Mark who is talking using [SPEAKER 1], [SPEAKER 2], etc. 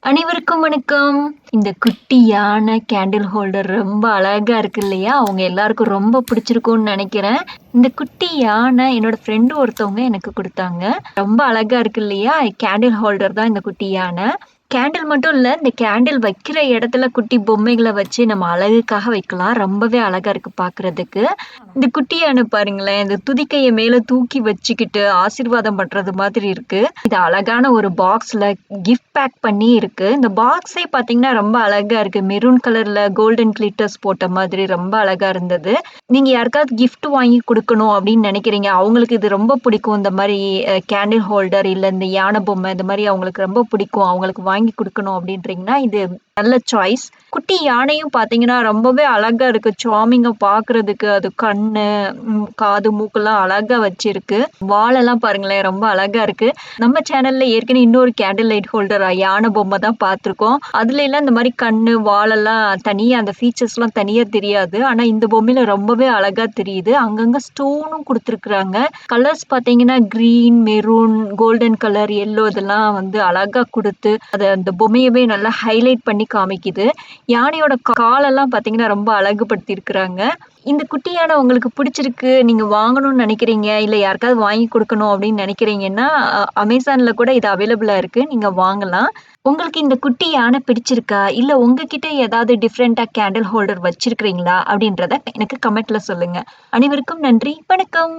[SPEAKER 1] அனைவருக்கும் வணக்கம். இந்த குட்டி யானை கேண்டில் ஹோல்டர் ரொம்ப அழகா இருக்கு இல்லையா? அவங்க எல்லாருக்கும் ரொம்ப பிடிச்சிருக்கும்னு நெனைக்கிறேன். இந்த குட்டி யானை என்னோட ஃப்ரெண்ட் ஒருத்தவங்க எனக்கு குடுத்தாங்க. ரொம்ப அழகா இருக்கு இல்லையா? கேண்டில் ஹோல்டர் தான் இந்த குட்டி யானை. கேண்டில் மட்டும் இல்ல, இந்த கேண்டில் வைக்கிற இடத்துல குட்டி பொம்மைகள வச்சு நம்ம அழகுக்காக வைக்கலாம். ரொம்பவே அழகா இருக்கு பார்க்கறதுக்கு. இந்த குட்டி யானை பாருங்களேன், இந்த துதிக்கைய மேல தூக்கி வச்சுக்கிட்டு ஆசீர்வாதம் பண்றது மாதிரி இருக்கு. இது அழகான ஒரு பாக்ஸ்ல கிஃப்ட் பேக் பண்ணி இருக்கு. இந்த பாக்ஸே பார்த்தீங்கன்னா, ரொம்ப அழகா இருக்கு. மெரூன் கலர்ல கோல்டன் கிளிட்டர்ஸ் போட்ட மாதிரி ரொம்ப அழகா இருந்தது. நீங்க யாருக்காவது கிஃப்ட் வாங்கி குடுக்கணும் அப்படின்னு நெனைக்கிறீங்க. அவங்களுக்கு இது ரொம்ப பிடிக்கும். இந்த மாரி கேண்டில் ஹோல்டர் இல்ல இந்த யானை பொம்மை இந்த மாரி அவங்களுக்கு ரொம்ப பிடிக்கும். அவங்களுக்கு வாங்கி குடுக்கணும் அப்படின்றீங்கன்னா, இது நல்ல சாய்ஸ். குட்டி யானையும் பார்த்தீங்கன்னா, ரொம்பவே அழகா இருக்கு. சார்மிங்கா பார்க்கறதுக்கு. அது கண்ணு, காது, மூக்கெல்லாம் அழகா வச்சிருக்கு. வாலெல்லாம் பாருங்களேன், ரொம்ப அழகா இருக்கு. நம்ம சேனல்ல ஏற்கனவே இன்னொரு கேண்டில் லைட் ஹோல்டர் யானை பொம்மை தான் பார்த்துருக்கோம். அதுலலாம் இந்த மாரி கண்ணு, வாலெல்லாம் தனியா அந்த ஃபீச்சர்ஸ்லாம் தனியா தெரியாது. ஆனா இந்த பொம்மையில ரொம்பவே அழகா தெரியுது. அங்கங்க ஸ்டோனும் குடுத்துருக்குறாங்க. கலர்ஸ் பார்த்தீங்கன்னா, green, maroon, golden colour, yellow இதெல்லாம் வந்து அழகா குடுத்து, அந்த பொம்மையவே நல்லா ஹைலைட் பண்ணி காமிக்குது. யானையோட காலெல்லாம் பார்த்தீங்கன்னா, ரொம்ப அழகுபடுத்தியிருக்கிறாங்க. இந்த குட்டி யானை உங்களுக்கு பிடிச்சிருக்கு, நீங்க வாங்கணும்னு நெனைக்கிறீங்க, இல்ல யாருக்காவது வாங்கி குடுக்கணும் அப்படின்னு நெனைக்கிறீங்கன்னா, Amazonல கூட இது அவைலபிளா இருக்கு. நீங்க வாங்கலாம். உங்களுக்கு இந்த குட்டி யானை பிடிச்சிருக்கா? இல்ல உங்ககிட்ட ஏதாவது டிஃபரெண்ட்டா கேண்டில் ஹோல்டர் வச்சிருக்கிறீங்களா? அப்படின்றத எனக்கு கமெண்ட்ல சொல்லுங்க. அனைவருக்கும் நன்றி. வணக்கம்.